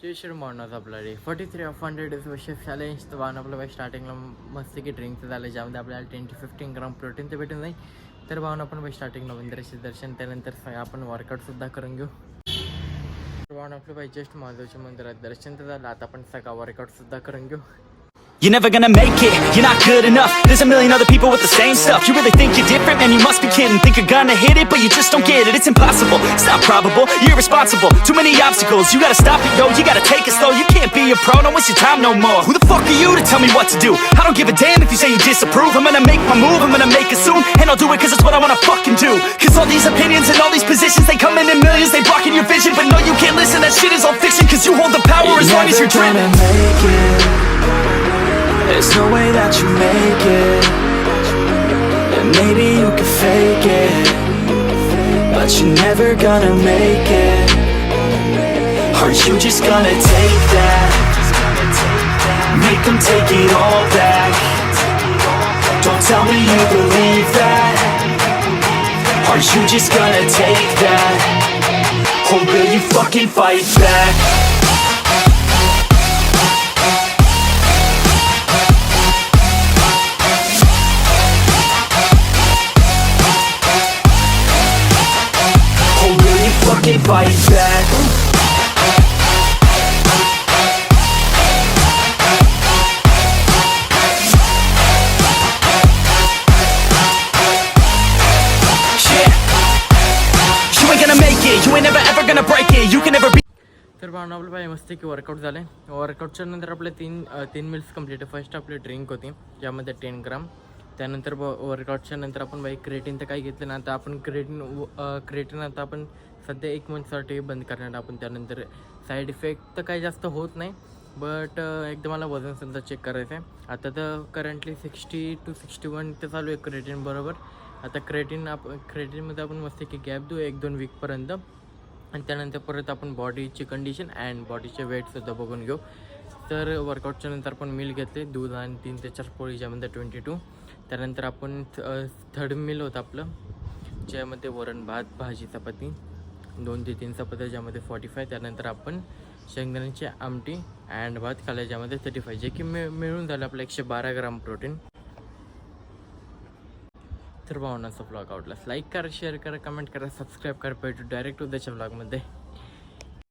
जय श्री मॉर्नर्स आपला day 43 of 100 days worship challenge. तर वाहन आपलं बाई स्टार्टिंगला मस्त की ड्रिंकचं झालं, ज्यामध्ये आपल्याला 10 to 15 ग्राम प्रोटीन तर भेटून जाईल. तर भावना आपण बाई स्टार्टिंगला वंदराचे दर्शन, त्यानंतर आपण वर्कआउटसुद्धा करून घेऊ. तर भावना आपलं बाई जस्ट महादेवच्या मंदिरात दर्शन तर झालं, आता आपण सकाळ वर्कआउटसुद्धा करून घेऊ. You're never gonna make it, you're not good enough. There's a million other people with the same stuff. You really think you're different, man, you must be kidding. Think you're gonna hit it, but you just don't get it. It's impossible, it's not probable, you're irresponsible. Too many obstacles, you gotta stop it, yo. You gotta take it slow, you can't be a pro, don't waste your time no more. Who the fuck are you to tell me what to do? I don't give a damn if you say you disapprove. I'm gonna make my move, I'm gonna make it soon. And I'll do it cause it's what I wanna fucking do. Cause all these opinions and all these positions, they come in millions, they blocking your vision. But no, you can't listen, that shit is all fiction. Cause you hold the power as long as you're dreaming. There's no way that you make it. And maybe you can fake it, but you're never gonna make it. Aren't you just gonna take that? Make them take it all back. Don't tell me you believe that. Aren't you just gonna take that? Or will you fucking fight back? Fight back. Yeah. You ain't gonna make it. You ain't never ever gonna break it. You can never be. तर भावना आपलं by मस्त की workout झालं आहे. वर्कआउटच्या नंतर आपले तीन mills complete आहे. फर्स्ट आपली ड्रिंक होती, ज्यामध्ये 10 ग्राम. त्यानंतर वर्कआउटच्या नंतर आपण बाई क्रिएटिन तर काही घेतलं ना, आता आपण क्रिएटिन आता आपण सध्या 1 मंथसाठी बंद करणार आपण. त्यानंतर साईड इफेक्ट तर काही जास्त होत नाही, बट एकदम मला वजनसुद्धा चेक करायचं आहे. आता तर करंटली 60 to 61 ते चालू आहे क्रिएटिन बरोबर. आता क्रिएटिनमध्ये आपण मस्त की गॅप देऊ 1-2 वीकपर्यंत, आणि त्यानंतर परत आपण बॉडीची कंडिशन अँड बॉडीचे वेटसुद्धा बघून घेऊ. तर वर्कआउटच्या नंतर आपण मील घेतले, दूध आणि 3 ते 4 पोळी, ज्यामध्ये 22. त्यानंतर आपण थर्ड मील होतं आपलं, ज्यामध्ये वरण भात, भाजी, चपाती, 2 ते 3 चपात्या, ज्यामध्ये 45. त्यानंतर आपण शेंगदाण्याची आमटी अँड भात खाल्ला, ज्यामध्ये 35, जे की मिळून झालं आपलं 112 ग्राम प्रोटीन. तर भावनाचा ब्लॉग आवडलास लाईक करा, शेअर करा, कमेंट करा, सबस्क्राईब करा. भेटू डायरेक्ट उद्याच्या ब्लॉगमध्ये.